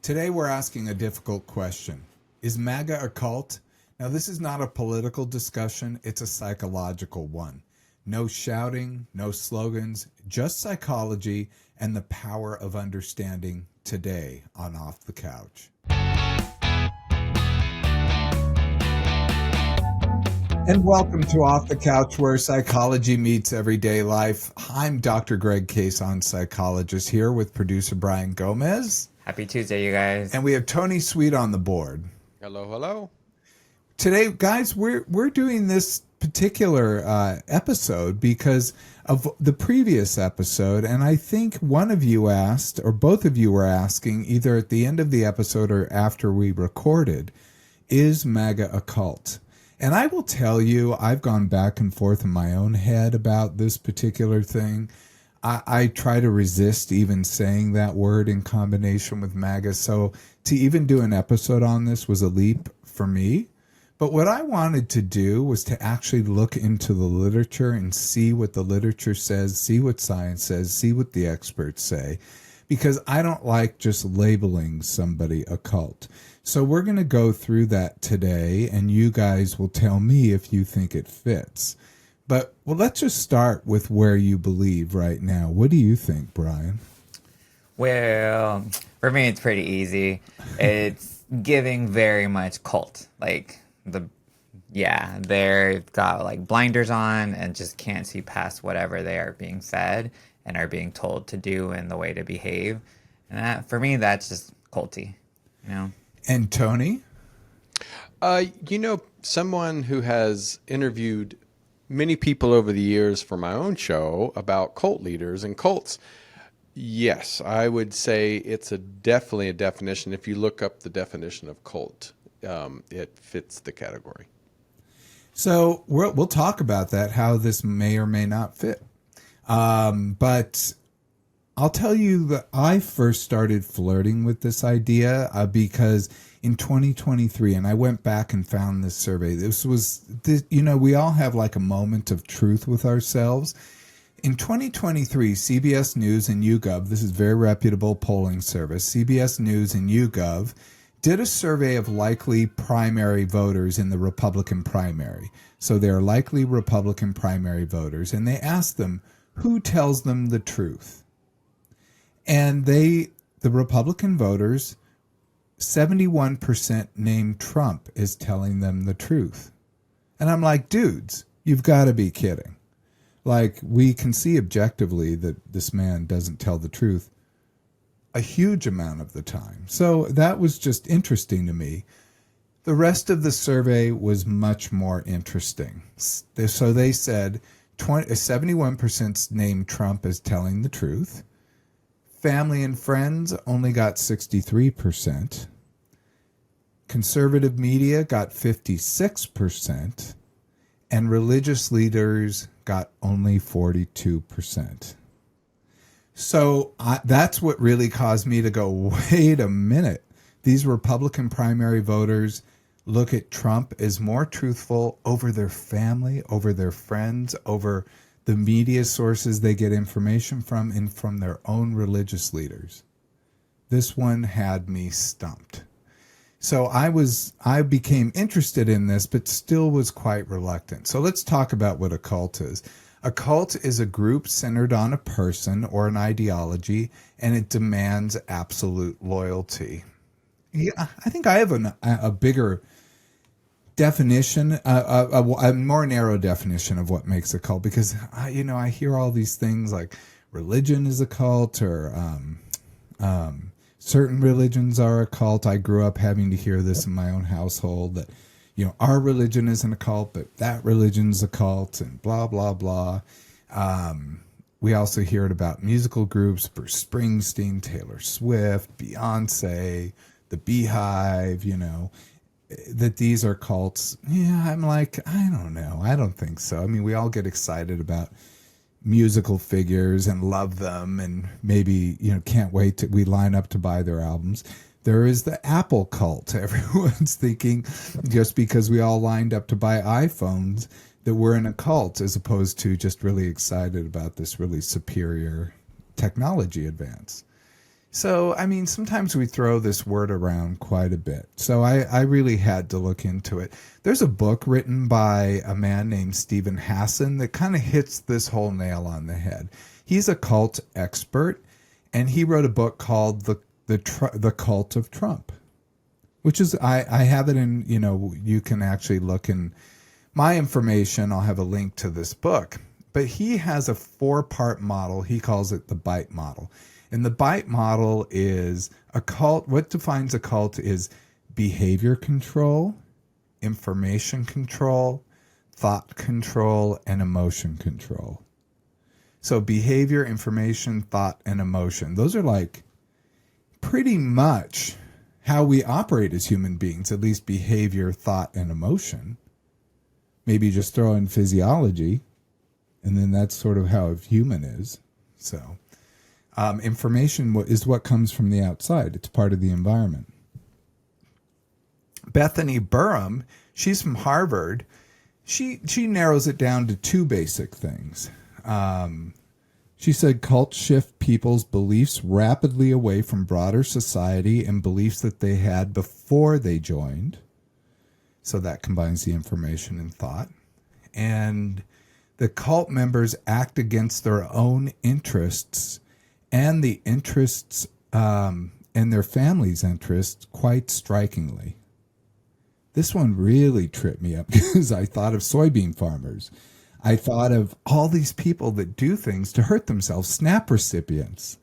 Today we're asking a difficult question. Is MAGA a cult? Now, this is not a political discussion, it's a psychological one. No shouting, no slogans, just psychology and the power of understanding today on Off the Couch. And welcome to Off the Couch, where psychology meets everyday life. I'm Dr. Greg Cason, psychologist, here with producer Brian Gomez. Happy Tuesday, you guys. And we have Tony Sweet on the board. Hello, hello. Today, guys, we're doing this particular episode because of the previous episode, and I think one of you asked, or both of you were asking, either at the end of the episode or after we recorded, is MAGA a cult? And I will tell you, I've gone back and forth in my own head about this particular thing. I try to resist even saying that word in combination with MAGA. So to even do an episode on this was a leap for me. But what I wanted to do was to actually look into the literature and see what the literature says, see what science says, see what the experts say, because I don't like just labeling somebody a cult. So we're going to go through that today, and you guys will tell me if you think it fits. But well, let's just start with where you believe right now. What do you think, Brian? Well, for me, it's pretty easy. It's giving very much cult. They've got like blinders on and just can't see past whatever they are being fed and are being told to do and the way to behave. And for me, that's just culty, you know? And Tony? Someone who has interviewed many people over the years for my own show about cult leaders and cults. Yes, I would say it's definitely a definition. If you look up the definition of cult, it fits the category. So we'll talk about that, how this may or may not fit. But I'll tell you that I first started flirting with this idea because in 2023, and I went back and found this survey. We all have like a moment of truth with ourselves. In 2023, CBS News and YouGov, this is a very reputable polling service, CBS News and YouGov did a survey of likely primary voters in the Republican primary. So they're likely Republican primary voters, and they asked them, who tells them the truth? And the Republican voters, 71% named Trump as telling them the truth. And I'm like, dudes, you've got to be kidding. Like, we can see objectively that this man doesn't tell the truth a huge amount of the time. So that was just interesting to me. The rest of the survey was much more interesting. So they said 71% named Trump as telling the truth. Family and friends only got 63%. Conservative media got 56%. And religious leaders got only 42%. So that's what really caused me to go, wait a minute. These Republican primary voters look at Trump as more truthful over their family, over their friends, over the media sources they get information from, and from their own religious leaders. This one had me stumped. So I became interested in this, but still was quite reluctant. So let's talk about what a cult is. A cult is a group centered on a person or an ideology, and it demands absolute loyalty. Yeah, I think I have a bigger definition, a more narrow definition of what makes a cult, because I hear all these things like religion is a cult, or certain religions are a cult. I grew up having to hear this in my own household, that our religion isn't a cult, but that religion's a cult, and blah blah blah. We also hear it about musical groups: Bruce Springsteen, Taylor Swift, Beyonce, the Beehive. That these are cults. Yeah, I'm like, I don't know. I don't think so. I mean, we all get excited about musical figures and love them, and maybe, can't wait till we line up to buy their albums. There is the Apple cult. Everyone's thinking just because we all lined up to buy iPhones that we're in a cult, as opposed to just really excited about this really superior technology advance. So, I mean, sometimes we throw this word around quite a bit. So I really had to look into it. There's a book written by a man named Stephen Hassan that kind of hits this whole nail on the head. He's a cult expert, and he wrote a book called The Cult of Trump, which is, I have it in, you can actually look in my information. I'll have a link to this book. But he has a 4-part model. He calls it the BITE model. And the BITE model is a cult. What defines a cult is behavior control, information control, thought control, and emotion control. So behavior, information, thought, and emotion. Those are like pretty much how we operate as human beings, at least behavior, thought, and emotion. Maybe just throw in physiology, and then that's sort of how a human is. So information is what comes from the outside. It's part of the environment. Bethany Burham, she's from Harvard. She narrows it down to 2 basic things. She said cults shift people's beliefs rapidly away from broader society and beliefs that they had before they joined. So that combines the information and thought. And the cult members act against their own interests and the interests and their families' interests quite strikingly. This one really tripped me up because I thought of soybean farmers. I thought of all these people that do things to hurt themselves, SNAP recipients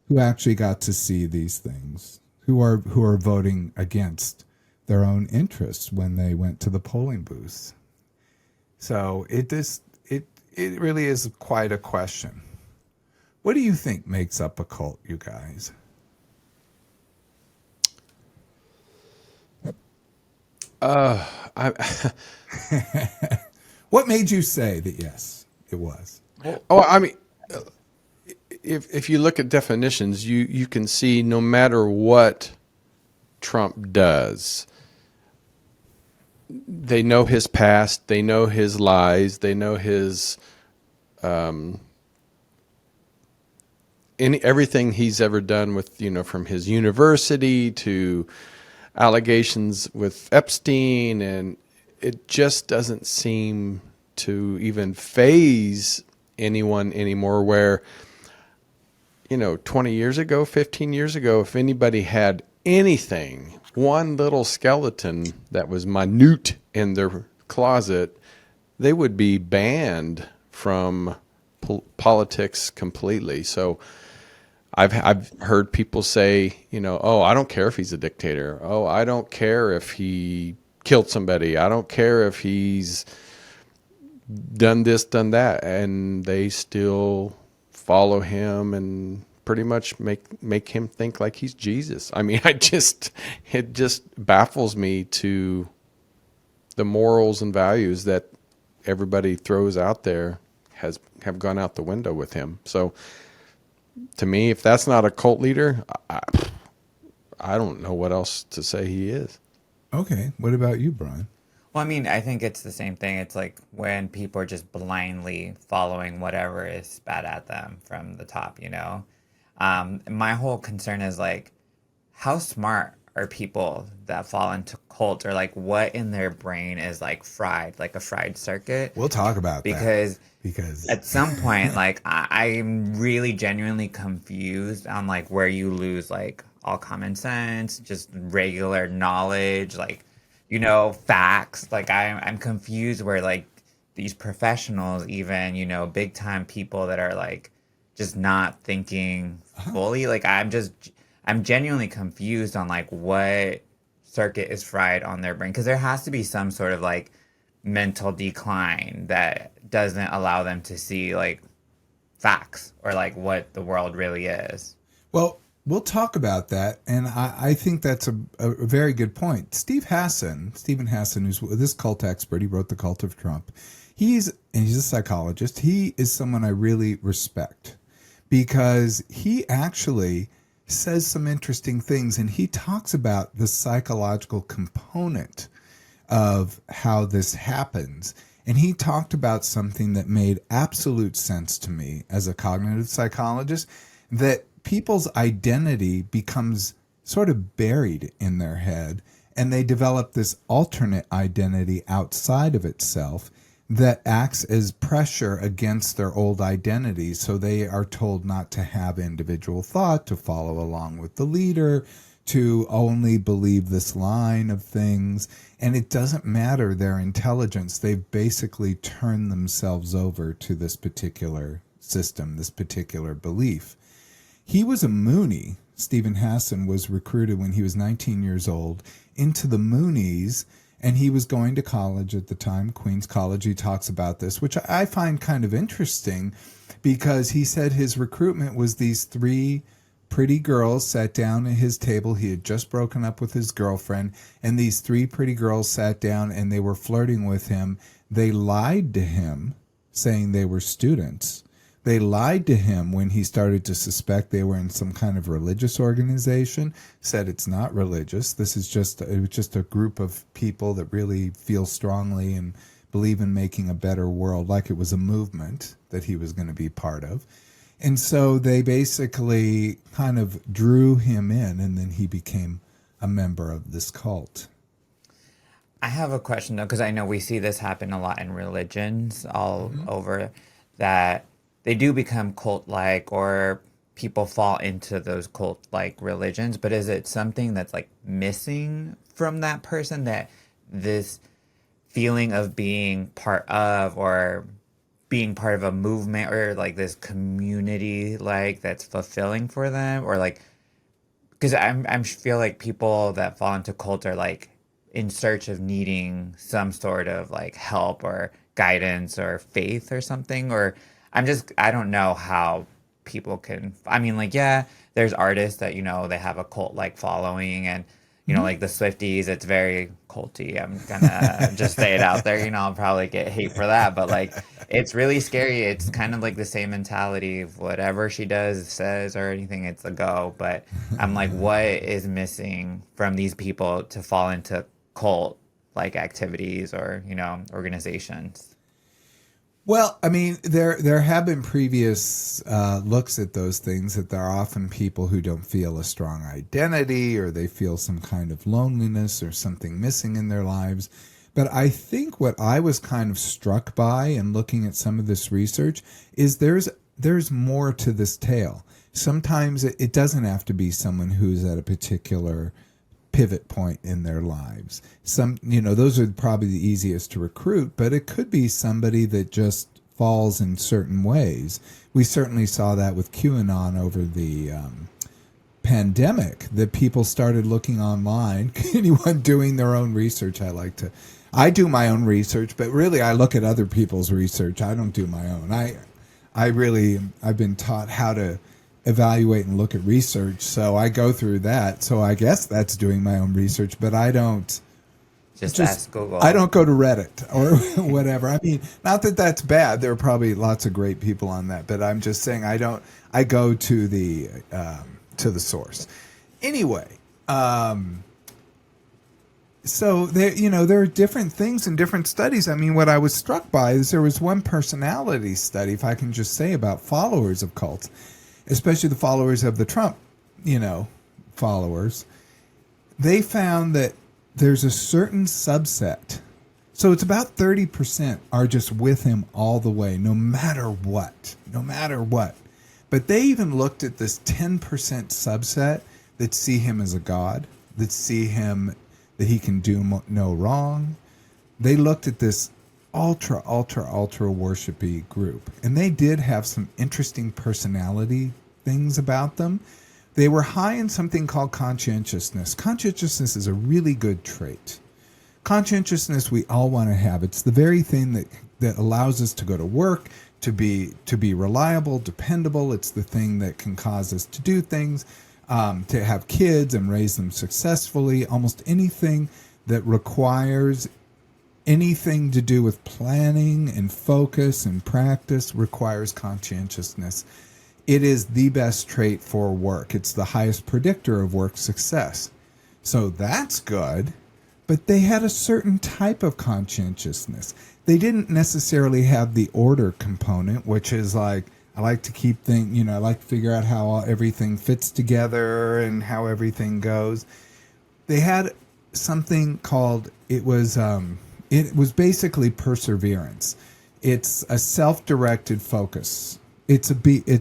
who actually got to see these things, who are voting against their own interests when they went to the polling booths. So it really is quite a question. What do you think makes up a cult, you guys? What made you say that yes, it was? Oh, I mean, if you look at definitions, you can see no matter what Trump does, they know his past, they know his lies, they know his everything he's ever done with, from his university to allegations with Epstein, and it just doesn't seem to even faze anyone anymore. Where 20 years ago, 15 years ago, if anybody had anything, one little skeleton that was minute in their closet, they would be banned from politics completely. So I've heard people say, oh, I don't care if he's a dictator. Oh, I don't care if he killed somebody. I don't care if he's done this, done that. And they still follow him and pretty much make him think like he's Jesus. I mean, it just baffles me to the morals and values that everybody throws out there have gone out the window with him. So to me, if that's not a cult leader, I don't know what else to say he is. Okay. What about you, Brian? Well, I mean, I think it's the same thing. It's like when people are just blindly following whatever is spat at them from the top, My whole concern is like, how smart are people that fall into cult, or like what in their brain is like fried, like a fried circuit? We'll talk about because because at some point, like I'm really genuinely confused on like where you lose like all common sense, just regular knowledge, like facts. Like I'm confused where like these professionals, even big time people that are like just not thinking fully. Like I'm genuinely confused on like what circuit is fried on their brain, because there has to be some sort of like mental decline that doesn't allow them to see like facts or like what the world really is. Well, we'll talk about that, and I think that's a very good point. Stephen Hassan, who's this cult expert, he wrote The Cult of Trump. He's a psychologist. He is someone I really respect because he actually says some interesting things, and he talks about the psychological component of how this happens. And he talked about something that made absolute sense to me as a cognitive psychologist, that people's identity becomes sort of buried in their head, and they develop this alternate identity outside of itself that acts as pressure against their old identity. So they are told not to have individual thought, to follow along with the leader, to only believe this line of things. And it doesn't matter their intelligence. They've basically turned themselves over to this particular system, this particular belief. He was a Moonie. Stephen Hassan was recruited when he was 19 years old into the Moonies, and he was going to college at the time, Queens College. He talks about this, which I find kind of interesting, because he said his recruitment was these three pretty girls sat down at his table. He had just broken up with his girlfriend, and these three pretty girls sat down and they were flirting with him. They lied to him, saying they were students. They lied to him when he started to suspect they were in some kind of religious organization, said it's not religious. It was just a group of people that really feel strongly and believe in making a better world, like it was a movement that he was going to be part of. And so they basically kind of drew him in, and then he became a member of this cult. I have a question, though, because I know we see this happen a lot in religions all over, that they do become cult-like, or people fall into those cult-like religions. But is it something that's like missing from that person, that this feeling of being part of, or being part of a movement, or like this community, like that's fulfilling for them? Or like, because I feel like people that fall into cult are like in search of needing some sort of like help or guidance or faith or something. Or I don't know how people can, I mean, like, yeah, there's artists that, they have a cult like following, and, like the Swifties, it's very culty. I'm gonna just say it out there, I'll probably get hate for that, but like, it's really scary. It's kind of like the same mentality of whatever she does, says, or anything, it's a go. But I'm like, what is missing from these people to fall into cult like activities or, organizations? Well, I mean, there have been previous looks at those things, that there are often people who don't feel a strong identity, or they feel some kind of loneliness or something missing in their lives. But I think what I was kind of struck by in looking at some of this research is there's more to this tale. Sometimes it doesn't have to be someone who's at a particular pivot point in their lives. Those are probably the easiest to recruit, but it could be somebody that just falls in certain ways. We certainly saw that with QAnon over the pandemic, that people started looking online. Anyone doing their own research, I do my own research, but really I look at other people's research. I don't do my own. I've been taught how to evaluate and look at research, so I go through that. So I guess that's doing my own research, but I don't just ask Google. I don't go to Reddit or whatever. I mean, not that that's bad. There are probably lots of great people on that, but I'm just saying I go to the source. Anyway, so there are different things in different studies. I mean, what I was struck by is there was one personality study, if I can just say, about followers of cults, especially the followers of the Trump, followers. They found that there's a certain subset. So it's about 30% are just with him all the way, no matter what. But they even looked at this 10% subset that see him as a god, that see him, that he can do no wrong. They looked at this ultra worshipy group, and they did have some interesting personality things about them. They were high in something called conscientiousness. Conscientiousness is a really good trait. Conscientiousness we all want to have. It's the very thing that allows us to go to work, to be reliable, dependable. It's the thing that can cause us to do things, to have kids and raise them successfully. Almost anything that requires anything to do with planning and focus and practice requires conscientiousness. It is the best trait for work. It's the highest predictor of work success. So that's good, but they had a certain type of conscientiousness. They didn't necessarily have the order component, which is like, I like to keep things, I like to figure out how everything fits together and how everything goes. They had something called, it was basically perseverance. It's a self-directed focus. It's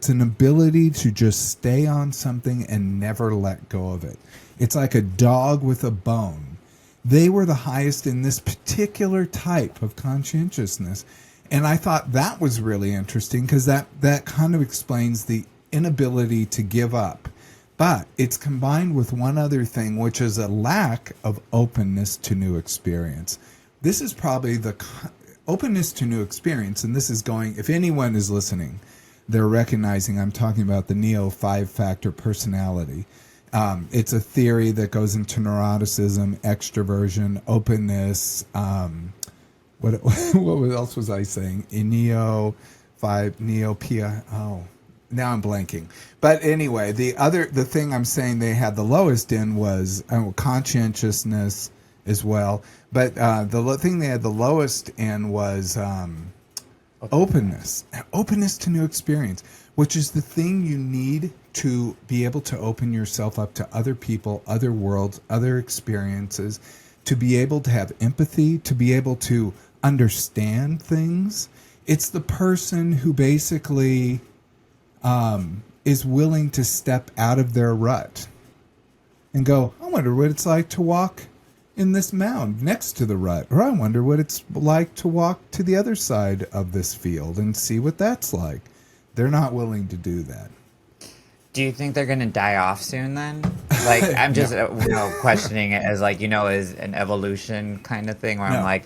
an ability to just stay on something and never let go of it. It's like a dog with a bone. They were the highest in this particular type of conscientiousness. And I thought that was really interesting because that kind of explains the inability to give up. But it's combined with one other thing, which is a lack of openness to new experience. This is probably the openness to new experience. And this is going, if anyone is listening, they're recognizing I'm talking about the Neo 5-factor personality. It's a theory that goes into neuroticism, extroversion, openness. What else was I saying? Neo 5, Neo Pia. Oh, now I'm blanking. But anyway, the thing I'm saying they had the lowest in was conscientiousness as well. But the thing they had the lowest in was openness to new experience, which is the thing you need to be able to open yourself up to other people, other worlds, other experiences, to be able to have empathy, to be able to understand things. It's the person who basically is willing to step out of their rut and go, I wonder what it's like to walk in this mound next to the rut, or I wonder what it's like to walk to the other side of this field and see what that's like. They're not willing to do that. Do you think they're going to die off soon then? Like, I'm just questioning it as like, as an evolution kind of thing where I'm like,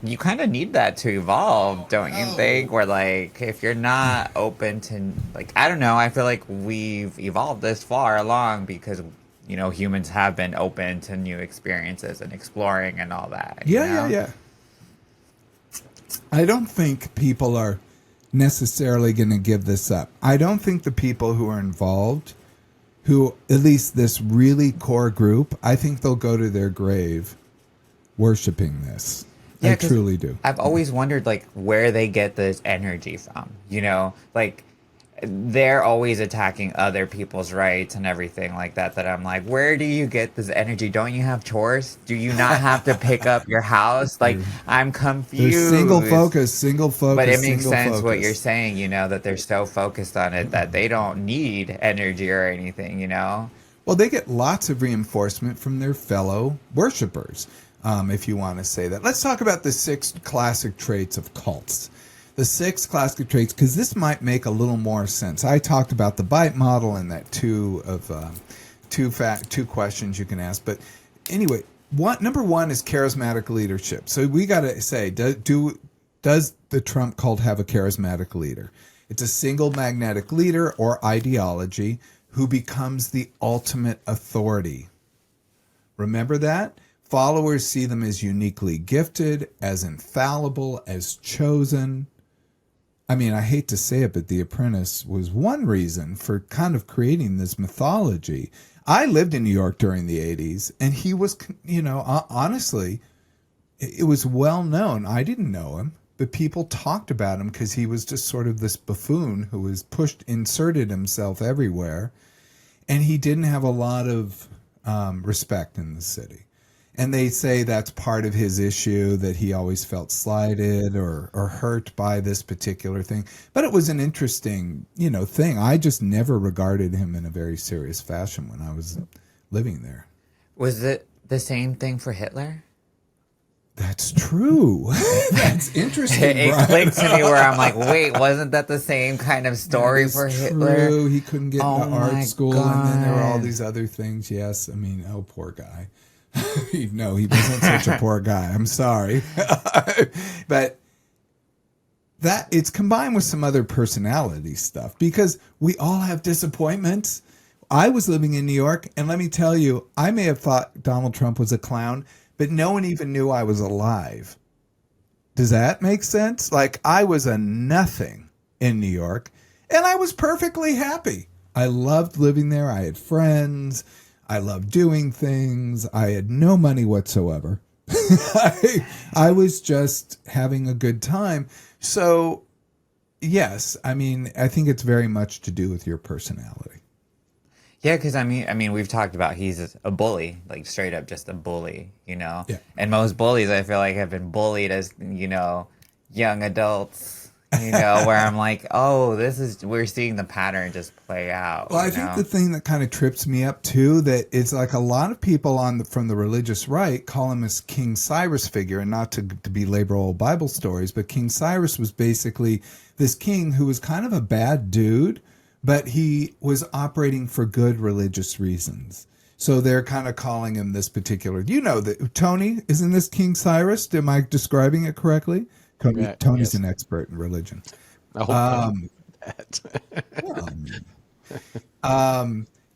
you kind of need that to evolve, don't you think? Where like, if you're not open to, like, I don't know, I feel like we've evolved this far along because, humans have been open to new experiences and exploring and all that. Yeah. I don't think people are necessarily going to give this up. I don't think the people who are involved, who at least this really core group, I think they'll go to their grave worshiping this. Yeah, I truly do. I've always wondered like where they get this energy from, like they're always attacking other people's rights and everything like that I'm like, where do you get this energy? Don't you have chores? Do you not have to pick up your house? Like, I'm confused. They're single focus. But it makes sense what you're saying, that they're so focused on it that they don't need energy or anything, Well, they get lots of reinforcement from their fellow worshipers, if you want to say that. Let's talk about the 6 classic traits of cults. The 6 classic traits, because this might make a little more sense. I talked about the bite model and that two questions you can ask. But anyway, number 1 is charismatic leadership. So we got to say, does the Trump cult have a charismatic leader? It's a single magnetic leader or ideology who becomes the ultimate authority. Remember that? Followers see them as uniquely gifted, as infallible, as chosen. I mean, I hate to say it, but The Apprentice was one reason for kind of creating this mythology. I lived in New York during the 80s, and he was, honestly, it was well known. I didn't know him, but people talked about him because he was just sort of this buffoon who was inserted himself everywhere, and he didn't have a lot of respect in the city. And they say that's part of his issue, that he always felt slighted or hurt by this particular thing. But it was an interesting, thing. I just never regarded him in a very serious fashion when I was living there. Was it the same thing for Hitler? That's true. That's interesting. It clicked to me where I'm like, wait, wasn't that the same kind of story for Hitler? True. He couldn't get into art school, and then there were all these other things. Yes, I mean, poor guy. No, he wasn't such a poor guy. I'm sorry. But that it's combined with some other personality stuff because we all have disappointments. I was living in New York, and let me tell you, I may have thought Donald Trump was a clown, but no one even knew I was alive. Does that make sense? Like, I was a nothing in New York, and I was perfectly happy. I loved living there. I had friends. I loved doing things. I had no money whatsoever. I was just having a good time. So Yes, I mean, I think it's very much to do with your personality. Yeah, because I mean, we've talked about he's a bully, like straight up just a bully, you know. Yeah. And most bullies, I feel like, have been bullied as young adults, where I'm like, oh, we're seeing the pattern just play out, Well, I think the thing that kind of trips me up too, that it's like a lot of people from the religious right call him as King Cyrus figure, and not to belabor old Bible stories, but King Cyrus was basically this king who was kind of a bad dude, but he was operating for good religious reasons. So they're kind of calling him this particular. That Tony, isn't this King Cyrus? Am I describing it correctly? Yeah, Tony's yes. an expert in religion. I hope that.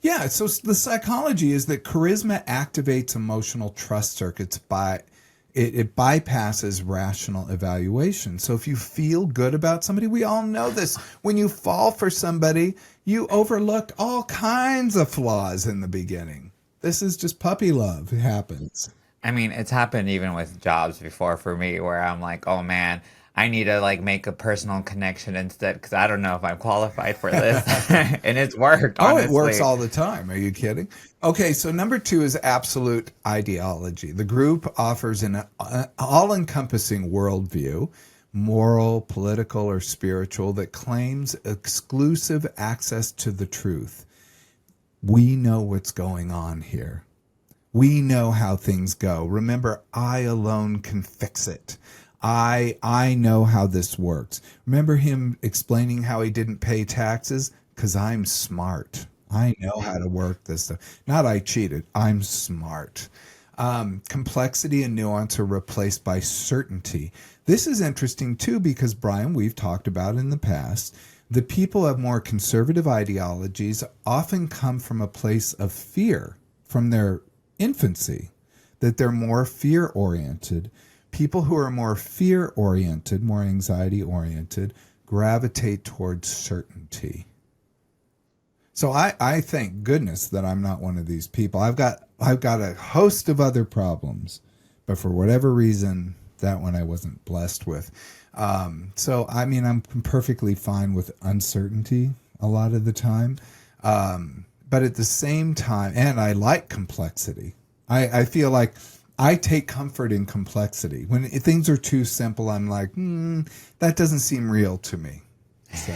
Yeah, so the psychology is that charisma activates emotional trust circuits by it bypasses rational evaluation. So if you feel good about somebody, we all know this. When you fall for somebody, you overlooked all kinds of flaws in the beginning. This is just puppy love. It happens. I mean, it's happened even with jobs before for me where I'm like, oh man, I need to like make a personal connection instead because I don't know if I'm qualified for this. And it's worked, Oh, it works honestly. all the time. Are you kidding? Okay, so number 2 is absolute ideology. The group offers an all-encompassing worldview, moral, political, or spiritual, that claims exclusive access to the truth. We know what's going on here. We know how things go. Remember, I alone can fix it. I know how this works. Remember him explaining how he didn't pay taxes? Because I'm smart. I know how to work this stuff. Not I cheated. I'm smart. Complexity and nuance are replaced by certainty. This is interesting too because, Brian, we've talked about in the past, the people of more conservative ideologies often come from a place of fear from their infancy, that they're more fear-oriented. People who are more fear-oriented, more anxiety-oriented, gravitate towards certainty. So I thank goodness that I'm not one of these people. I've got a host of other problems, but for whatever reason, that one I wasn't blessed with. So I mean, I'm perfectly fine with uncertainty a lot of the time, but at the same time, and I like complexity. I feel like I take comfort in complexity. When things are too simple, I'm like, that doesn't seem real to me. So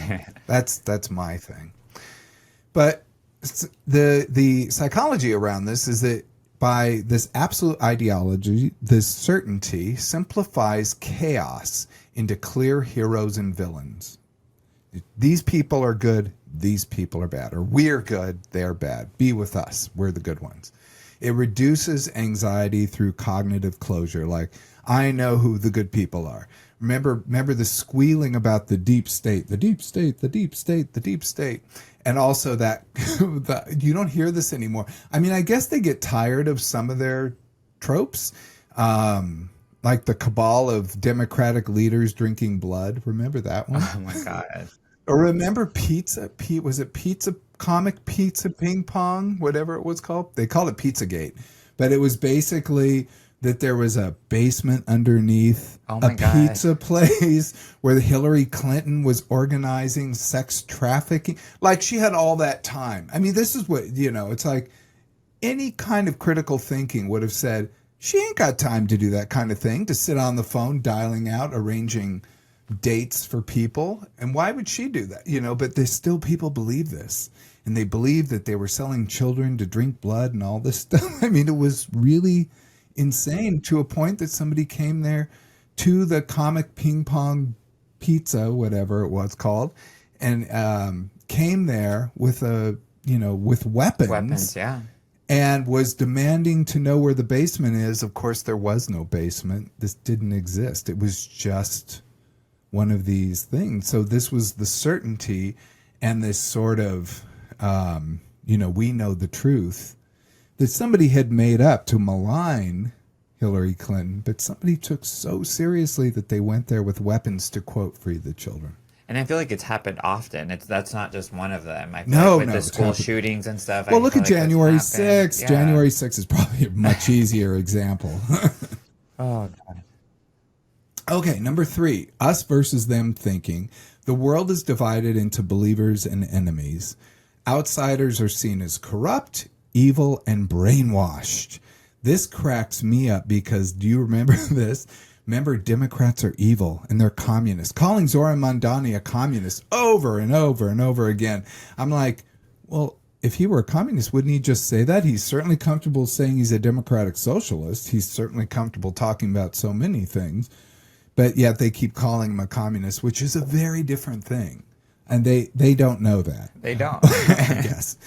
that's my thing. But the psychology around this is that by this absolute ideology, this certainty simplifies chaos into clear heroes and villains. These people are good, these people are bad. Or we're good, they're bad. Be with us, we're the good ones. It reduces anxiety through cognitive closure. Like, I know who the good people are. Remember the squealing about the deep state, the deep state, the deep state, the deep state. And also that you don't hear this anymore. I mean, I guess they get tired of some of their tropes, like the cabal of Democratic leaders drinking blood. Remember that one? Oh my God. Or remember pizza? Was it pizza? Comic Pizza Ping Pong, whatever it was called. They called it Pizzagate, but it was basically that there was a basement underneath a pizza place where Hillary Clinton was organizing sex trafficking. Like, she had all that time. I mean, this is what, it's like any kind of critical thinking would have said, she ain't got time to do that kind of thing, to sit on the phone dialing out, arranging dates for people. And why would she do that? But there's still people believe this. And they believe that they were selling children to drink blood and all this stuff. I mean, it was really insane, to a point that somebody came there to the comic ping pong pizza, whatever it was called, and came there with with weapons, Yeah. and was demanding to know where the basement is. Of course, there was no basement. This didn't exist. It was just one of these things. So this was the certainty and this sort of, we know the truth that somebody had made up to malign Hillary Clinton, but somebody took so seriously that they went there with weapons to, quote, free the children. And I feel like it's happened often. That's not just one of them. I feel No, like with no, the it's school happened. shootings and stuff. Well, I look feel at like that's January happened. 6th. Yeah. January 6th is probably a much easier example. Oh God. Okay, number 3, us versus them thinking. The world is divided into believers and enemies. Outsiders are seen as corrupt, evil, and brainwashed. This cracks me up because do you remember this? Remember, Democrats are evil and they're communists. Calling Zoran Mondani a communist over and over and over again. I'm like, well, if he were a communist, wouldn't he just say that? He's certainly comfortable saying he's a democratic socialist. He's certainly comfortable talking about so many things. But yet they keep calling him a communist, which is a very different thing. And they don't know that. They don't. I guess.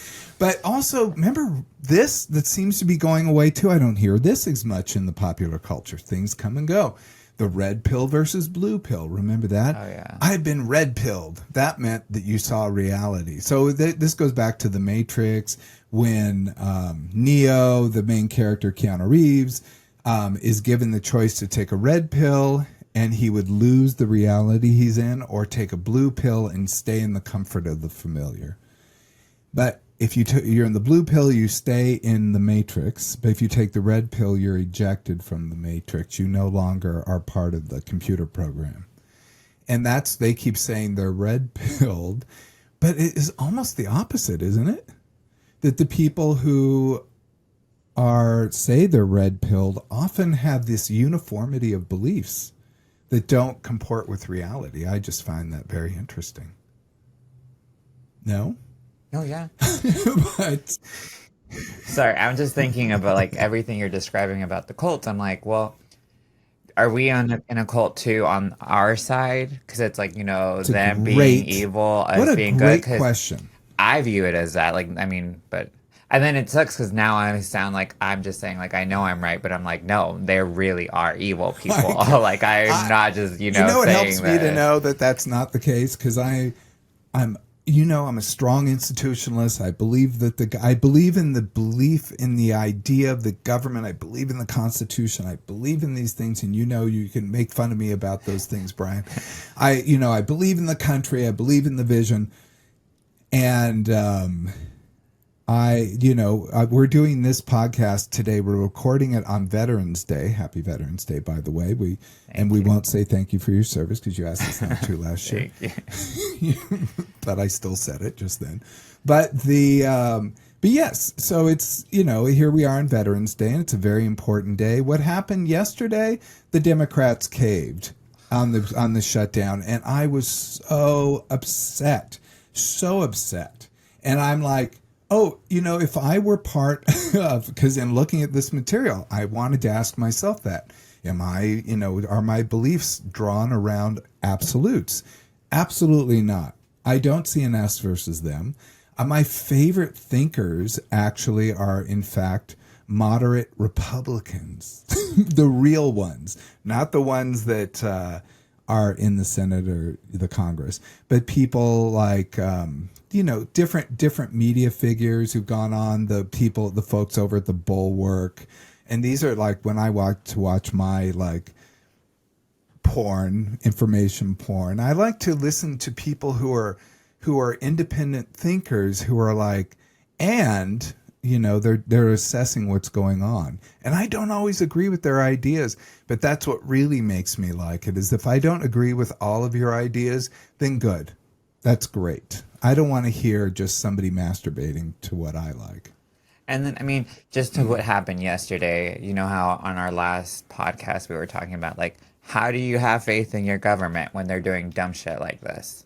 But also, remember this that seems to be going away too. I don't hear this as much in the popular culture. Things come and go. The red pill versus blue pill. Remember that? Oh, yeah. I've been red pilled. That meant that you saw reality. So this goes back to The Matrix when Neo, the main character, Keanu Reeves, is given the choice to take a red pill and he would lose the reality he's in, or take a blue pill and stay in the comfort of the familiar. But if you're in the blue pill, you stay in the matrix. But if you take the red pill, you're ejected from the matrix. You no longer are part of the computer program. And they keep saying they're red pilled, but it is almost the opposite, isn't it? That the people who say they're red pilled often have this uniformity of beliefs that don't comport with reality. I just find that very interesting. No? Oh, yeah. But Sorry, I'm just thinking about like everything you're describing about the cult. I'm like, well, are we in a cult too on our side? Because it's like, them being evil, us being good. What a great 'Cause question. I view it as that. Like, I mean, and then it sucks because now I sound like I'm just saying like I know I'm right, but I'm like, no, they really are evil people. Like I'm not just It saying helps me to that. know that that's not the case because I'm a strong institutionalist. I believe I believe in the belief in the idea of the government. I believe in the Constitution. I believe in these things, and you can make fun of me about those things, Brian. I believe in the country. I believe in the vision, and we're doing this podcast today. We're recording it on Veterans Day. Happy Veterans Day, by the way. We won't say thank you for your service because you asked us not to last year. But I still said it just then. But yes, so it's here we are on Veterans Day, and it's a very important day. What happened yesterday? The Democrats caved on the shutdown, and I was so upset, and I'm like, oh, if I were part of, because in looking at this material, I wanted to ask myself that. Are my beliefs drawn around absolutes? Absolutely not. I don't see an us versus them. My favorite thinkers actually are, in fact, moderate Republicans, the real ones, not the ones that are in the Senate or the Congress, but people like different media figures who've gone on, the folks over at the Bulwark, and these are like when I watch my like information porn. I like to listen to people who are independent thinkers who are like, and they're assessing what's going on. And I don't always agree with their ideas, but that's what really makes me like it, is if I don't agree with all of your ideas, then good. That's great. I don't want to hear just somebody masturbating to what I like. And then, I mean, just to what happened yesterday, you know how on our last podcast we were talking about, like, how do you have faith in your government when they're doing dumb shit like this?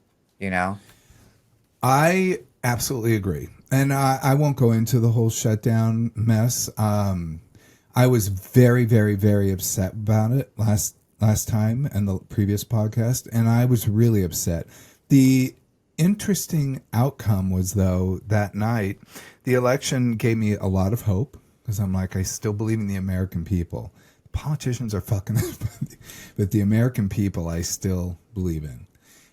I absolutely agree. And I won't go into the whole shutdown mess. I was very, very, very upset about it last time and the previous podcast, and I was really upset. The interesting outcome was, though, that night, the election gave me a lot of hope because I'm like, I still believe in the American people. Politicians are fucking, but the American people I still believe in.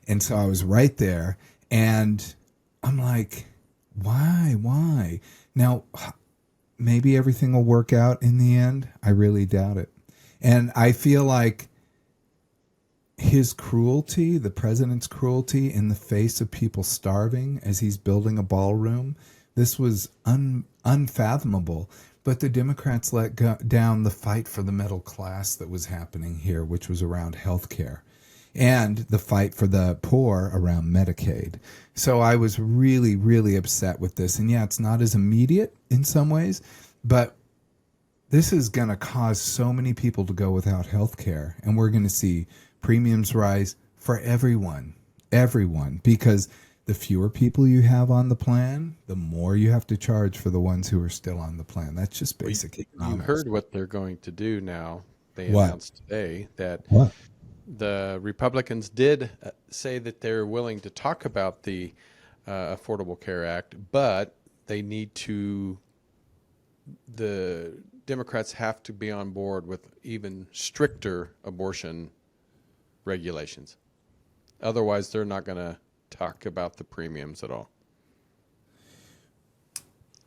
And so I was right there, and I'm like, why? Now, maybe everything will work out in the end. I really doubt it. And I feel like his cruelty, the president's cruelty in the face of people starving as he's building a ballroom, this was unfathomable. But the Democrats down the fight for the middle class that was happening here, which was around health care, and the fight for the poor around Medicaid. So I was really, really upset with this. And yeah, it's not as immediate in some ways, but this is going to cause so many people to go without health care. And we're going to see premiums rise for everyone, because the fewer people you have on the plan, the more you have to charge for the ones who are still on the plan. That's just basic You economics. heard what they're going to do now. They What? announced today that What? the Republicans did say that they're willing to talk about the Affordable Care Act, but the Democrats have to be on board with even stricter abortion regulations. Otherwise, they're not going to talk about the premiums at all.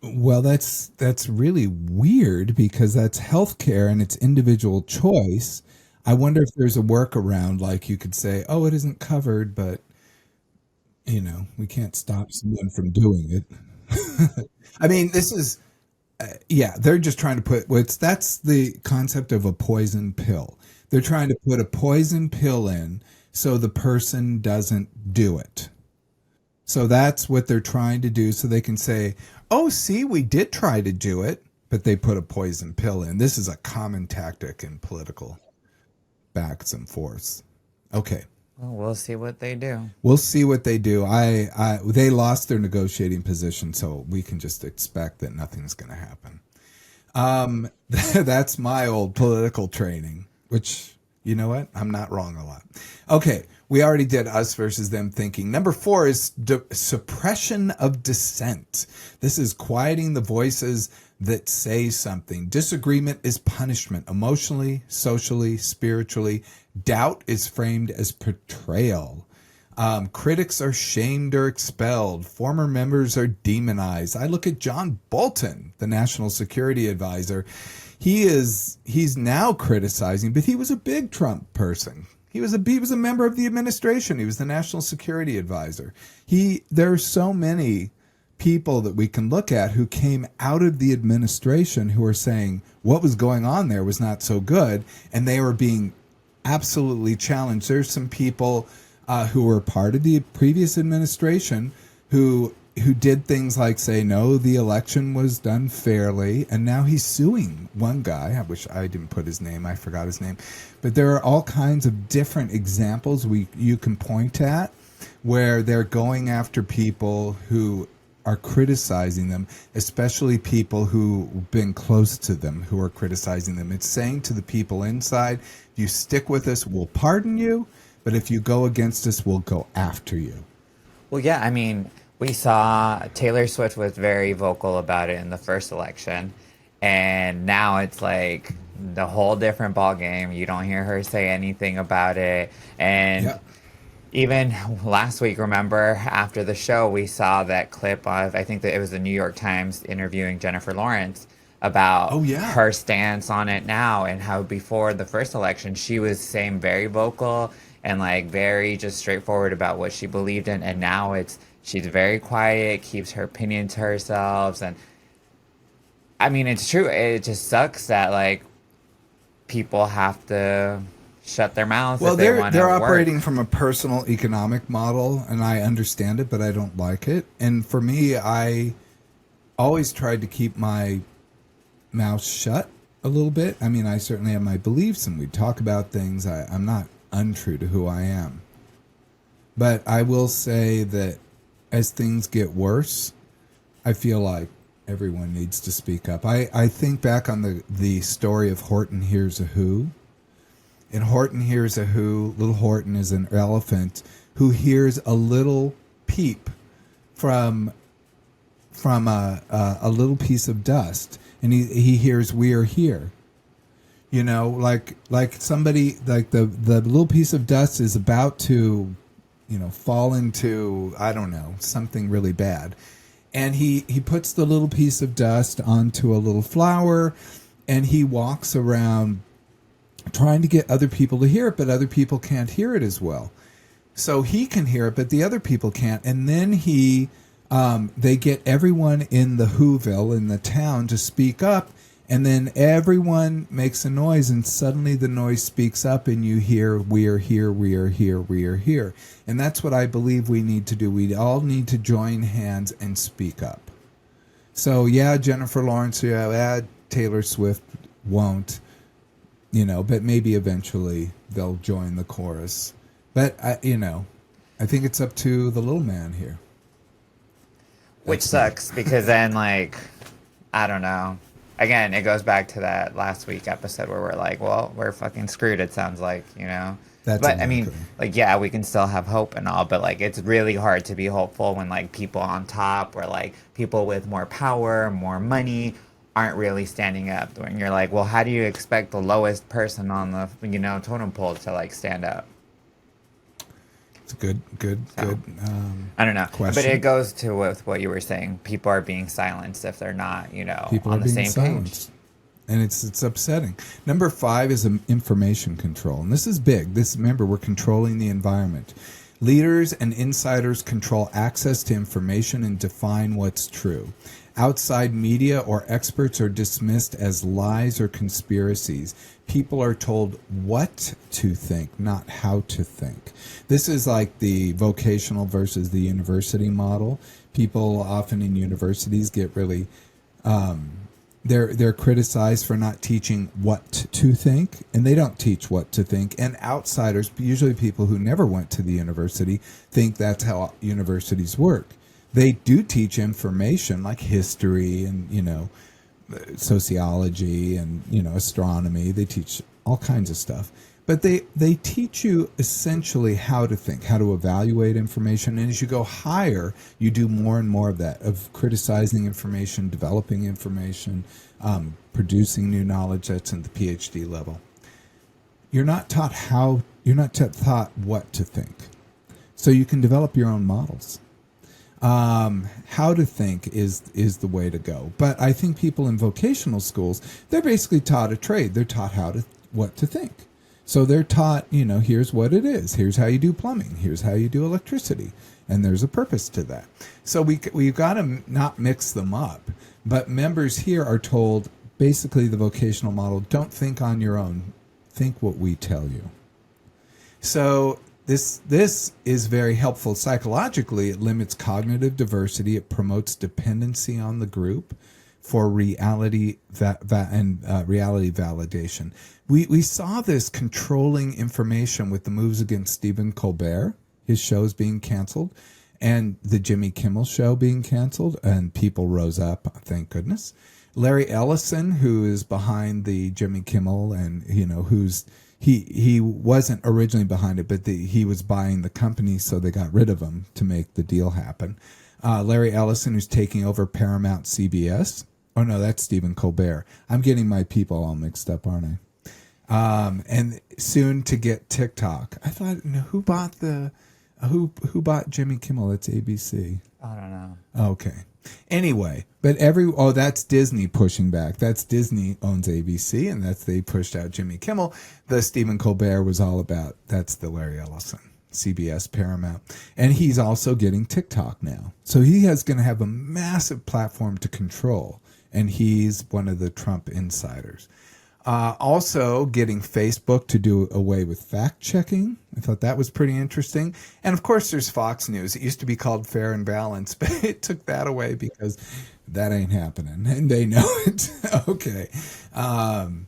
Well, that's really weird because that's healthcare and it's individual choice. I wonder if there's a workaround, like you could say, "Oh, it isn't covered, but we can't stop someone from doing it." I mean, this is yeah, they're just trying to put that's the concept of a poison pill. They're trying to put a poison pill in so the person doesn't do it. So that's what they're trying to do, so they can say, "Oh, see, we did try to do it, but they put a poison pill in." This is a common tactic in political backs and forths. Okay. Well, we'll see what they do. We'll see what they do. They lost their negotiating position, so we can just expect that nothing's going to happen. That's my old political training, which, you know what? I'm not wrong a lot. Okay, we already did us versus them thinking. Number 4 is suppression of dissent. This is quieting the voices that say something. Disagreement is punishment, emotionally, socially, spiritually. Doubt is framed as betrayal. Critics are shamed or expelled. Former members are demonized. I look at John Bolton, the National Security Advisor. He's now criticizing, but he was a big Trump person. He was a member of the administration. He was the National Security Advisor. There are so many people that we can look at who came out of the administration who are saying what was going on there was not so good, and they were being absolutely challenged. There's some people who were part of the previous administration who did things like say, no, the election was done fairly, and now he's suing one guy. I wish I didn't put his name. I forgot his name. But there are all kinds of different examples you can point at where they're going after people who are criticizing them, especially people who've been close to them who are criticizing them. It's saying to the people inside, if you stick with us, we'll pardon you, but if you go against us, we'll go after you. Well, yeah, I mean, we saw Taylor Swift was very vocal about it in the first election, and now it's like the whole different ball game. You don't hear her say anything about it, and Yep. Even last week, remember, after the show, we saw that clip of, I think that it was the New York Times interviewing Jennifer Lawrence about her stance on it now, and how before the first election, she was saying very vocal and like very just straightforward about what she believed in. And now she's very quiet, keeps her opinion to herself. And I mean, it's true. It just sucks that like people have to shut their mouths. Well, if they want to they're work. operating from a personal economic model, and I understand it, but I don't like it. And for me, I always tried to keep my mouth shut a little bit. I mean, I certainly have my beliefs, and we talk about things. I'm not untrue to who I am. But I will say that as things get worse, I feel like everyone needs to speak up. I think back on the story of Horton Hears a Who. In Horton Hears a Who, little Horton is an elephant who hears a little peep from a little piece of dust, and he hears, "We are here." You know, like somebody, like the little piece of dust is about to, fall into, I don't know, something really bad. And he puts the little piece of dust onto a little flower, and he walks around trying to get other people to hear it, but other people can't hear it as well. So he can hear it, but the other people can't. And then they get everyone in the Whoville, in the town, to speak up, And then everyone makes a noise, and suddenly the noise speaks up, and you hear, we are here, we are here, we are here. And that's what I believe we need to do. We all need to join hands and speak up. So, yeah, Jennifer Lawrence, yeah, Taylor Swift won't, but maybe eventually they'll join the chorus. But, I think it's up to the little man here. Which sucks because then, like, I don't know. Again, it goes back to that last week episode where we're like, well, we're fucking screwed, it sounds like, That's but exactly. I mean, like, yeah, we can still have hope and all, but like, it's really hard to be hopeful when like people on top or like people with more power, more money aren't really standing up. When you're like, well, how do you expect the lowest person on the, totem pole to like stand up? It's a good. I don't know, question. but it goes to with what you were saying. People are being silenced if they're not, People on are the being same silenced. page. And it's upsetting. Number 5 is information control. And this is big. Remember, we're controlling the environment. Leaders and insiders control access to information and define what's true. Outside media or experts are dismissed as lies or conspiracies. People are told what to think, not how to think. This is like the vocational versus the university model. People often in universities get really they're criticized for not teaching what to think, and they don't teach what to think. And outsiders, usually people who never went to the university, think that's how universities work. They do teach information like history and sociology and astronomy. They teach all kinds of stuff, but they teach you essentially how to think, how to evaluate information. And as you go higher, you do more and more of that, of criticizing information, developing information, producing new knowledge. That's in the PhD level. You're not taught what to think, so you can develop your own models. How to think is the way to go. But I think people in vocational schools, they're basically taught a trade. They're taught what to think. So they're taught, here's what it is. Here's how you do plumbing. Here's how you do electricity. And there's a purpose to that. So we've got to not mix them up. But members here are told, basically the vocational model, don't think on your own. Think what we tell you. So this is very helpful psychologically. It limits cognitive diversity. It promotes dependency on the group for reality reality validation. We saw this controlling information with the moves against Stephen Colbert, his shows being canceled, and the Jimmy Kimmel show being canceled, and people rose up, thank goodness. Larry Ellison, who is behind the Jimmy Kimmel, and he wasn't originally behind it, but he was buying the company, so they got rid of him to make the deal happen. Larry Ellison, who's taking over Paramount CBS. Oh, no, that's Stephen Colbert. I'm getting my people all mixed up, aren't I? And soon to get TikTok. I thought, who bought who bought Jimmy Kimmel? That's ABC. I don't know. Okay. Anyway, but that's Disney pushing back. That's Disney owns ABC, and they pushed out Jimmy Kimmel. The Stephen Colbert was all about, that's the Larry Ellison, CBS, Paramount. And he's also getting TikTok now. So he is going to have a massive platform to control, and he's one of the Trump insiders. Also getting Facebook to do away with fact checking. I thought that was pretty interesting. And of course there's Fox News. It used to be called Fair and Balanced, but it took that away because that ain't happening and they know it. Okay. And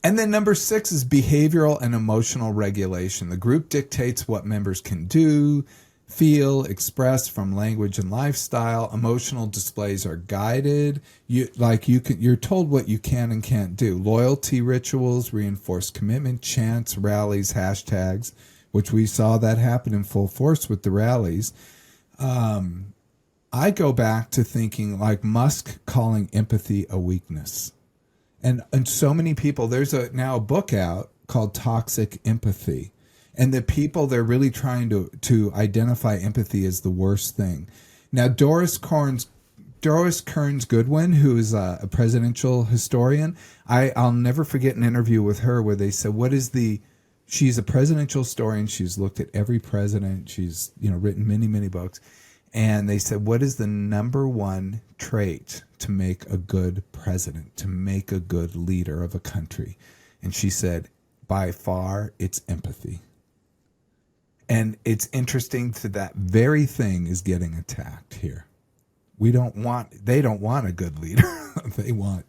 then number 6 is behavioral and emotional regulation. The group dictates what members can do, feel, express from language and lifestyle. Emotional displays are guided. You're told what you can and can't do. Loyalty rituals reinforce commitment, chants, rallies, hashtags, which we saw that happen in full force with the rallies. I go back to thinking like Musk calling empathy a weakness. And so many people, there's now a book out called Toxic Empathy. And the people, they're really trying to identify empathy as the worst thing. Now, Doris Kearns Goodwin, who is a presidential historian, I'll never forget an interview with her where they said, she's a presidential historian. She's looked at every president. She's, written many, many books. And they said, what is the number one trait to make a good president, to make a good leader of a country? And she said, by far, it's empathy. And it's interesting that very thing is getting attacked here. They don't want a good leader. They want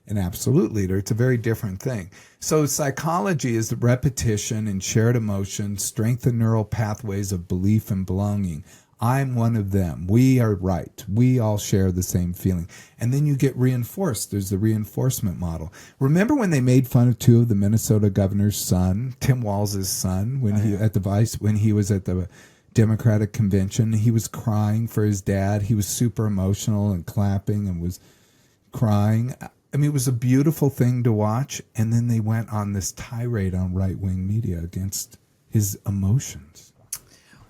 an absolute leader. It's a very different thing. So psychology is the repetition and shared emotions, strengthen neural pathways of belief and belonging. I'm one of them. We are right. We all share the same feeling. And then you get reinforced. There's the reinforcement model. Remember when they made fun of two of the Minnesota governor's son, Tim Walz's son, when when he was at the Democratic convention, he was crying for his dad. He was super emotional and clapping and was crying. I mean, it was a beautiful thing to watch. And then they went on this tirade on right-wing media against his emotions.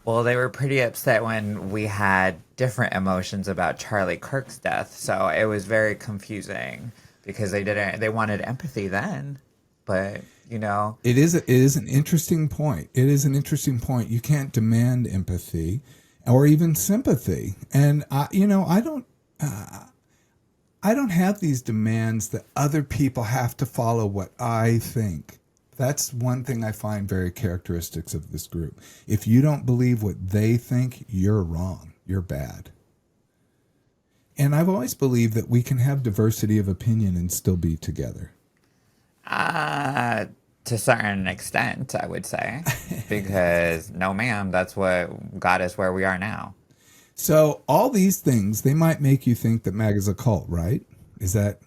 Well, they were pretty upset when we had different emotions about Charlie Kirk's death. So it was very confusing because they wanted empathy then, but it is an interesting point. It is an interesting point. You can't demand empathy or even sympathy. And I don't have these demands that other people have to follow what I think. That's one thing I find very characteristics of this group. If you don't believe what they think, you're wrong. You're bad. And I've always believed that we can have diversity of opinion and still be together. To a certain extent, I would say. Because, no ma'am, that's what got us where we are now. So all these things, they might make you think that MAGA is a cult, right? Is that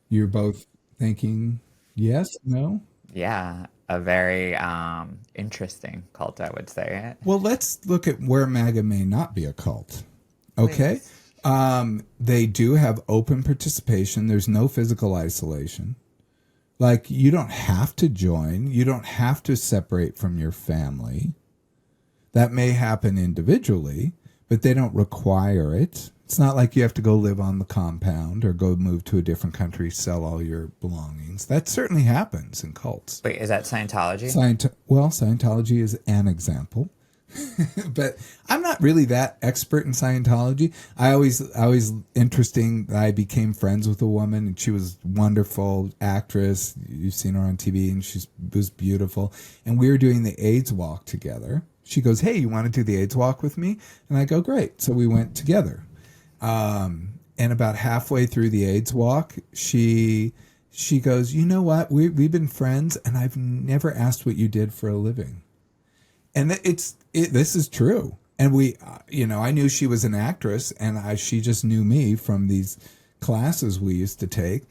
you're both thinking yes, no? Yeah, a very interesting cult, I would say. Well, let's look at where MAGA may not be a cult. Okay? They do have open participation. There's no physical isolation. Like, you don't have to join. You don't have to separate from your family. That may happen individually, but they don't require it. It's not like you have to go live on the compound or go move to a different country, sell all your belongings. That certainly happens in cults. Wait, is that Scientology? Scientology is an example. But I'm not really that expert in Scientology. I always interesting that I became friends with a woman, and she was a wonderful actress. You've seen her on TV, and she was beautiful. And we were doing the AIDS walk together. She goes, hey, you want to do the AIDS walk with me? And I go, great. So we went together. And about halfway through the AIDS walk, she goes, you know what? We've been friends, and I've never asked what you did for a living. And this is true. And I knew she was an actress, and she just knew me from these classes we used to take.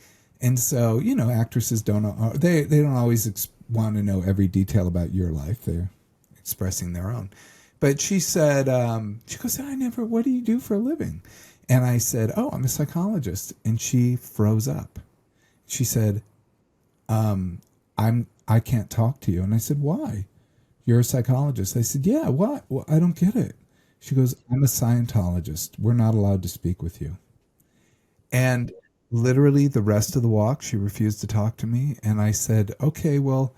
And so, actresses don't always want to know every detail about your life. They're expressing their own. But she said, she goes, what do you do for a living? And I said, oh, I'm a psychologist. And she froze up. She said, I can't talk to you. And I said, why? You're a psychologist. I said, yeah, what? Well, I don't get it. She goes, I'm a Scientologist. We're not allowed to speak with you. And literally the rest of the walk, she refused to talk to me. And I said, okay, well,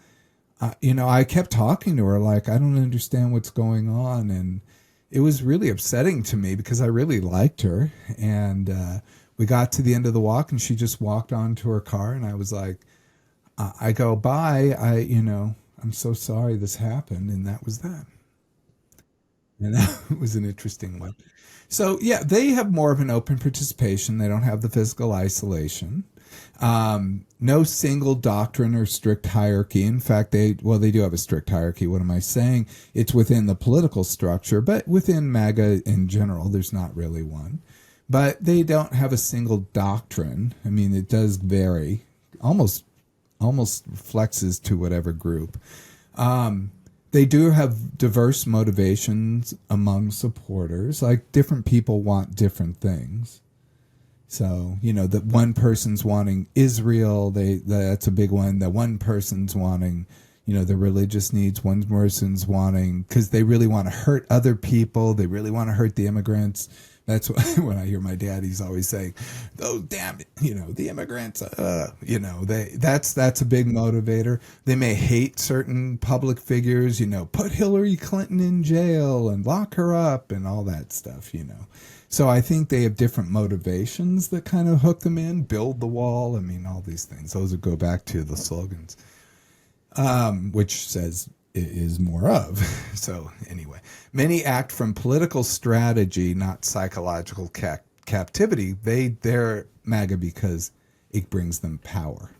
I kept talking to her like, I don't understand what's going on. And it was really upsetting to me because I really liked her. And we got to the end of the walk, and she just walked on to her car. And I was like, I go, bye. I'm so sorry this happened. And that was that. And that was an interesting one. So, yeah, they have more of an open participation. They don't have the physical isolation. No single doctrine or strict hierarchy. In fact, they do have a strict hierarchy. What am I saying? It's within the political structure, but within MAGA in general, there's not really one. But they don't have a single doctrine. I mean, it does vary. Almost flexes to whatever group. They do have diverse motivations among supporters. Like, different people want different things. So, that one person's wanting Israel, that's a big one. That one person's wanting, the religious needs. One person's wanting, because they really want to hurt other people. They really want to hurt the immigrants. That's what, when I hear my dad, he's always saying, "Those damn, the immigrants." That's a big motivator. They may hate certain public figures. Put Hillary Clinton in jail and lock her up and all that stuff. So I think they have different motivations that kind of hook them in. Build the wall. I mean, all these things. Those would go back to the slogans, which says is more of. So anyway, many act from political strategy, not psychological captivity. They're MAGA because it brings them power.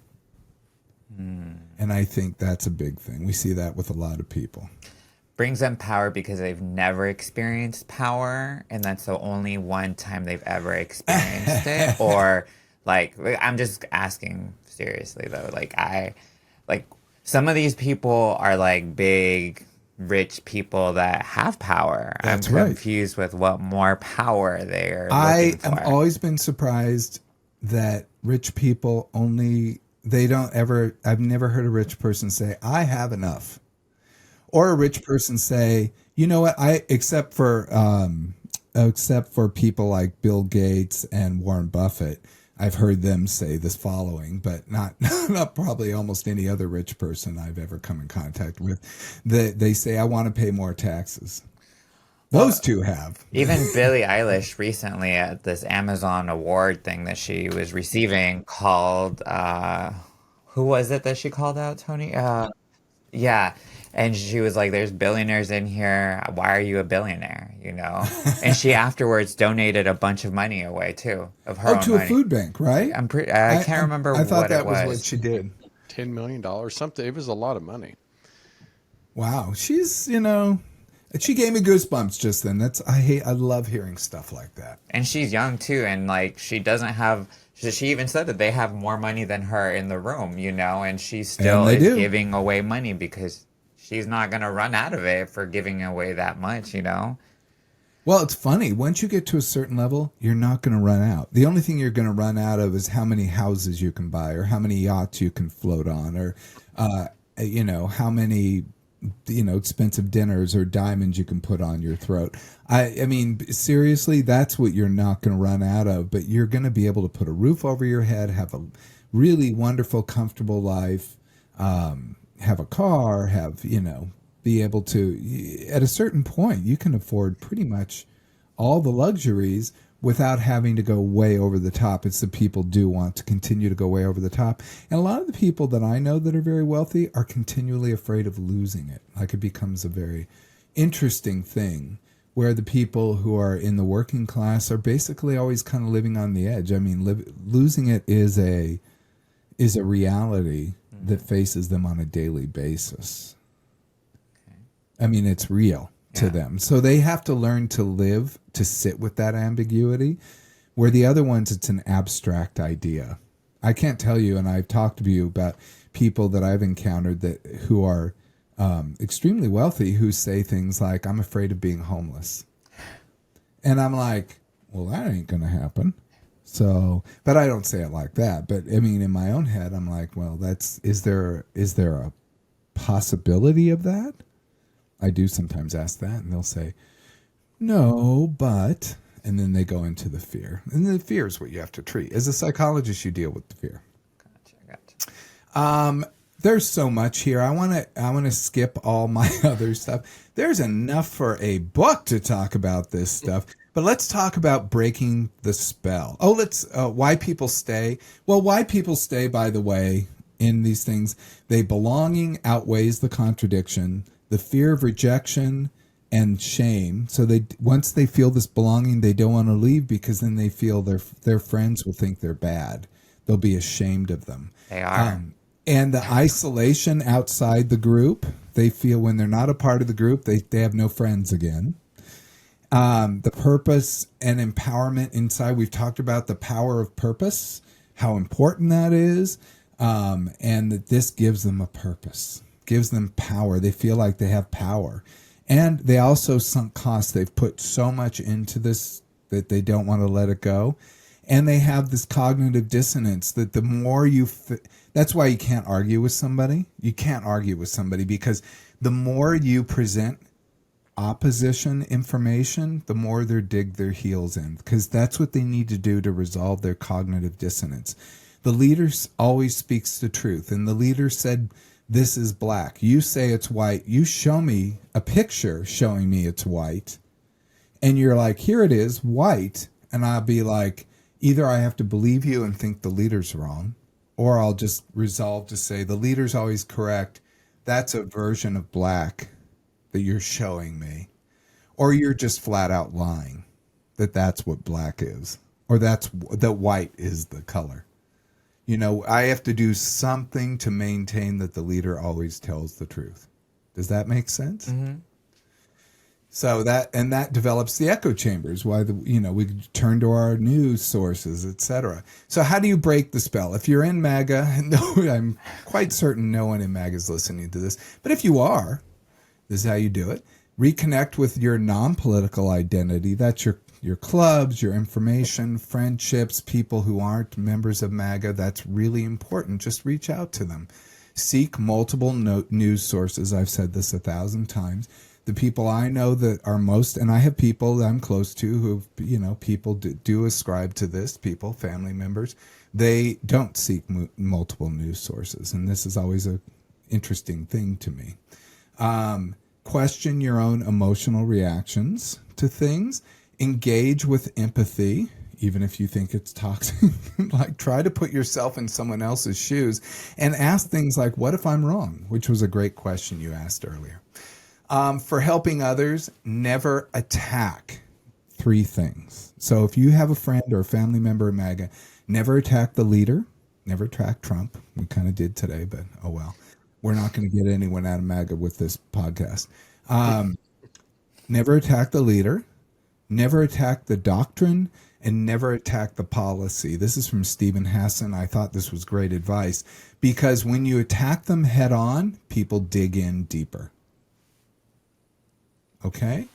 And I think that's a big thing. We see that with a lot of people. Brings them power because they've never experienced power, and that's the only one time they've ever experienced it. Or like, I'm just asking seriously though. Like some of these people are like big, rich people that have power. That's I'm right. confused with what more power they are I looking for. have always been surprised that rich people I've never heard a rich person say, "I have enough." Or a rich person say, "You know what? Except for people like Bill Gates and Warren Buffett, I've heard them say this following, but not probably almost any other rich person I've ever come in contact with. They say, I want to pay more taxes." Those two have. Even Billie Eilish recently at this Amazon award thing that she was receiving called, who was it that she called out, Tony? Yeah. And she was like, there's billionaires in here. Why are you a billionaire? And she afterwards donated a bunch of money away too, of her own to money. a food bank, right? I can't remember I thought what that it was. what she did. $10 million, something. It was a lot of money. Wow. She's, she gave me goosebumps just then. I love hearing stuff like that. And she's young too, and like she doesn't have. She even said that they have more money than her in the room, and she still is giving away money because she's not going to run out of it for giving away that much, Well, it's funny. Once you get to a certain level, you're not going to run out. The only thing you're going to run out of is how many houses you can buy, or how many yachts you can float on, or how many expensive dinners or diamonds you can put on your throat. I mean, seriously, that's what you're not going to run out of, but you're going to be able to put a roof over your head, have a really wonderful, comfortable life, have a car, be able to, at a certain point, you can afford pretty much all the luxuries without having to go way over the top. It's the people do want to continue to go way over the top. And a lot of the people that I know that are very wealthy are continually afraid of losing it. Like, it becomes a very interesting thing where the people who are in the working class are basically always kind of living on the edge. I mean, losing it is a reality that faces them on a daily basis. Okay. I mean, it's real to them. So they have to learn to sit with that ambiguity, where the other ones, it's an abstract idea. I can't tell you, and I've talked to you about people that I've encountered who are extremely wealthy, who say things like, "I'm afraid of being homeless." And I'm like, well, that ain't going to happen. So, but I don't say it like that. But I mean, in my own head, I'm like, well, is there a possibility of that? I do sometimes ask that, and they'll say, "No, but," and then they go into the fear. And the fear is what you have to treat. As a psychologist, you deal with the fear. Gotcha. There's so much here. I want to skip all my other stuff. There's enough for a book to talk about this stuff. But let's talk about breaking the spell. Oh, why people stay. Well, why people stay, by the way, in these things, belonging outweighs the contradiction, the fear of rejection and shame. So once they feel this belonging, they don't want to leave, because then they feel their friends will think they're bad. They'll be ashamed of them. They are. And the isolation outside the group, they feel when they're not a part of the group, they have no friends again. The purpose and empowerment inside. We've talked about the power of purpose, how important that is, and that this gives them a purpose, gives them power. They feel like they have power. And they also sunk costs. They've put so much into this that they don't want to let it go. And they have this cognitive dissonance that the more that's why you can't argue with somebody. You can't argue with somebody, because the more you present opposition information, the more they dig their heels in, because that's what they need to do to resolve their cognitive dissonance. The leader always speaks the truth, and the leader said, this is black. You say it's white. You show me a picture showing me it's white, and you're like, here it is, white, and I'll be like, either I have to believe you and think the leader's wrong, or I'll just resolve to say the leader's always correct. That's a version of black that you're showing me, or you're just flat out lying that that's what black is, or that white is the color. You know, I have to do something to maintain that the leader always tells the truth. Does that make sense? Mm-hmm. So that develops the echo chambers, why we turn to our news sources, etc. So how do you break the spell? If you're in MAGA, no, I'm quite certain no one in MAGA is listening to this, but if you are, this is how you do it. Reconnect with your non-political identity. That's your clubs, your information, friendships, people who aren't members of MAGA. That's really important. Just reach out to them. Seek multiple news sources. I've said this 1,000 times. The people I know that are most, and I have people that I'm close to who, people do ascribe to this, people, family members, they don't seek multiple news sources. And this is always an interesting thing to me. Question your own emotional reactions to things. Engage with empathy, even if you think it's toxic. Like, try to put yourself in someone else's shoes and ask things like, what if I'm wrong? Which was a great question you asked earlier. For helping others, never attack. 3 things. So if you have a friend or a family member of MAGA, never attack the leader, never attack Trump. We kind of did today, but oh well. We're not going to get anyone out of MAGA with this podcast. Never attack the leader, never attack the doctrine, and never attack the policy. This is from Stephen Hassan. I thought this was great advice, because when you attack them head on, people dig in deeper. Okay?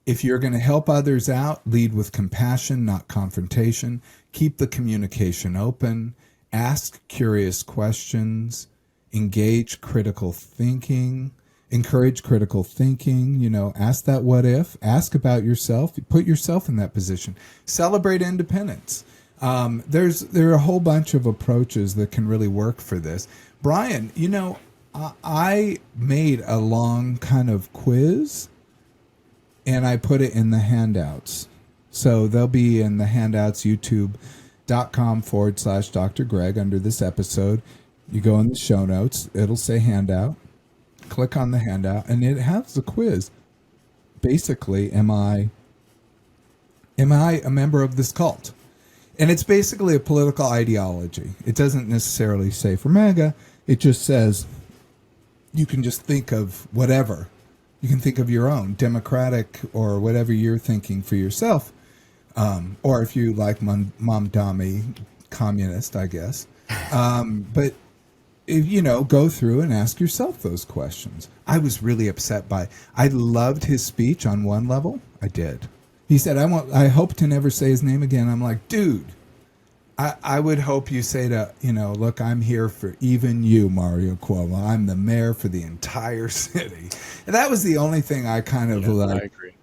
If you're going to help others out, lead with compassion, not confrontation. Keep the communication open. Ask curious questions. Engage critical thinking. Encourage critical thinking. Ask that what if. Ask about yourself. Put yourself in that position. Celebrate independence. There are a whole bunch of approaches that can really work for this. Brian, I made a long kind of quiz, and I put it in the handouts. So they'll be in the handouts, youtube.com/Dr. Greg under this episode. You go in the show notes, it'll say handout. Click on the handout, and it has a quiz. Basically, am I a member of this cult? And it's basically a political ideology. It doesn't necessarily say for MAGA. It just says you can just think of whatever. You can think of your own, Democratic or whatever you're thinking for yourself. Or if you like Mamdani, communist, I guess. But, go through and ask yourself those questions. I was really upset I loved his speech on one level. I did. He said, I hope to never say his name again. I'm like, dude, I would hope you say to, look, I'm here for even you, Mario Cuomo. I'm the mayor for the entire city. And that was the only thing I kind of I agree.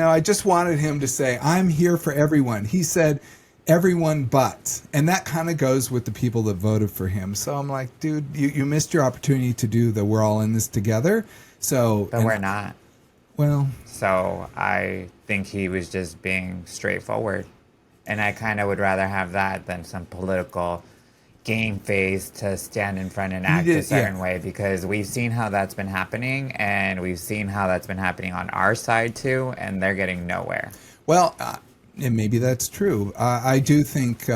I just wanted him to say, I'm here for everyone. He said, everyone but. And that kind of goes with the people that voted for him. So I'm like, dude, you missed your opportunity to do the we're all in this together. But we're not. Well. So I think he was just being straightforward. And I kind of would rather have that than some political game phase to stand in front and act a certain way, because we've seen how that's been happening, and we've seen how that's been happening on our side too, and they're getting nowhere. Well, and maybe that's true. I do think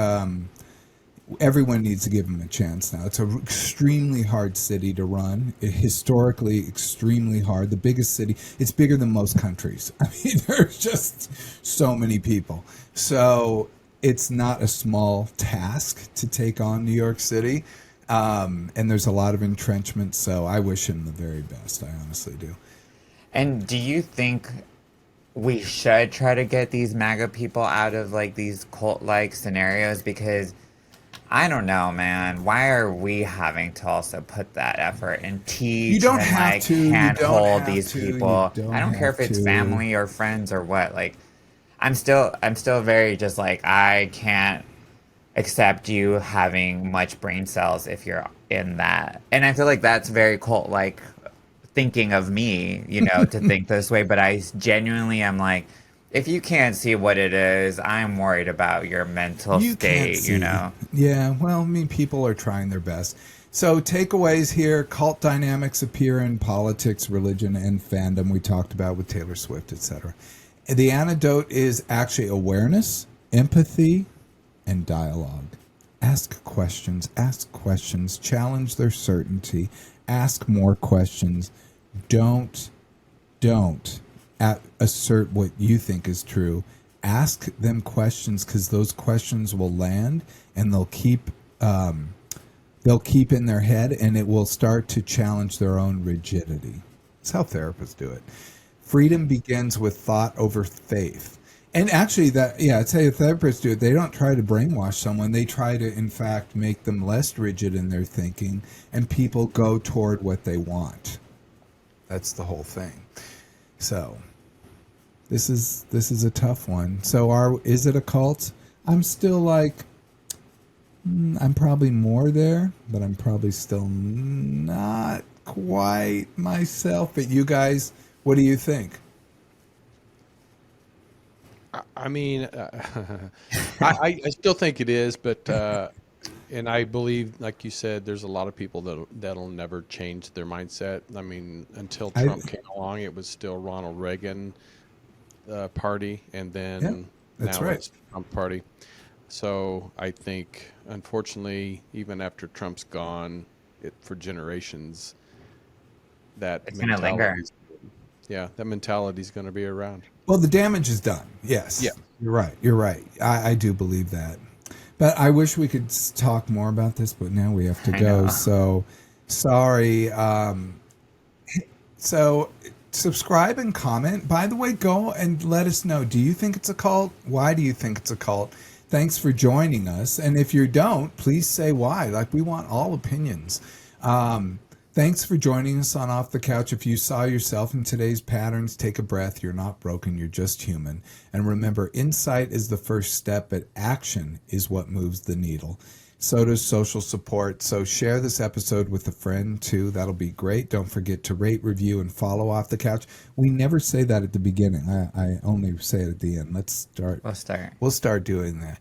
everyone needs to give him a chance now. It's an extremely hard city to run. Historically, extremely hard. The biggest city. It's bigger than most countries. I mean, there's just so many people. So it's not a small task to take on New York City. And there's a lot of entrenchment. So I wish him the very best. I honestly do. And do you think we should try to get these MAGA people out of these cult-like scenarios? Because I don't know, man. Why are we having to also put that effort and You teach don't and have like to. You don't handhold have these to. You people? I don't don't care have if it's to. family or friends or what. Like, I'm still very just like I can't accept you having much brain cells if you're in that. And I feel like that's very cult like thinking of me, to think this way, but I genuinely am like, if you can't see what it is, I'm worried about your mental You can't state, see. Yeah, well, I mean, people are trying their best. So, takeaways here: cult dynamics appear in politics, religion, and fandom. We talked about with Taylor Swift, etc. The antidote is actually awareness, empathy, and dialogue. Ask questions, challenge their certainty, ask more questions. Don't don't assert what you think is true. Ask them questions because those questions will land and they'll keep in their head and it will start to challenge their own rigidity. That's how therapists do it. Freedom begins with thought over faith. And actually, it's how therapists do it. They don't try to brainwash someone. They try to, in fact, make them less rigid in their thinking, and people go toward what they want. That's the whole thing. So, this is a tough one. So, is it a cult? I'm still like, I'm probably more there, but I'm probably still not quite myself. But you guys, what do you think? I mean, I still think it is, but and I believe, like you said, there's a lot of people that'll never change their mindset. I mean, until I Trump came along, it was still Ronald Reagan party, and Yeah, then that's now right. it's Trump party. So I think, unfortunately, even after Trump's gone, for generations, that It's gonna linger. mentality, yeah, that mentality is going to be around. Well, the damage is done. Yeah. Yes, you're right. You're right. I do believe that. But I wish we could talk more about this, but now we have to I go. know. So sorry. So subscribe and comment. By the way, go and let us know. Do you think it's a cult? Why do you think it's a cult? Thanks for joining us. And if you don't, please say why. Like, we want all opinions. Thanks for joining us on Off the Couch. If you saw yourself in today's patterns, take a breath. You're not broken. You're just human. And remember, insight is the first step, but action is what moves the needle. So does social support. So share this episode with a friend too. That'll be great. Don't forget to rate, review, and follow Off the Couch. We never say that at the beginning. I only say it at the end. Let's start. We'll start doing that.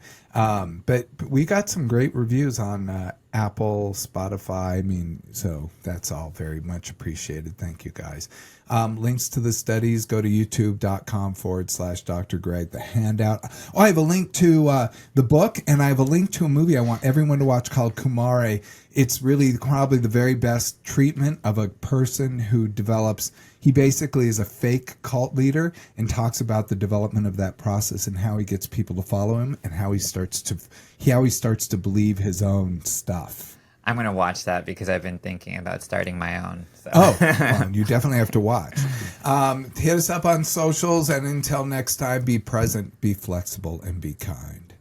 But we got some great reviews on Apple, Spotify. I mean, so that's all very much appreciated. Thank you guys. Links to the studies, go to youtube.com/Dr. Greg, the handout. Oh, I have a link to the book, and I have a link to a movie I want everyone to watch called Kumare. It's really probably the very best treatment of a person who he basically is a fake cult leader and talks about the development of that process and how he gets people to follow him and how he starts to believe his own stuff. I'm gonna watch that because I've been thinking about starting my own. So. Oh, well, you definitely have to watch. Hit us up on socials, and until next time, be present, be flexible, and be kind.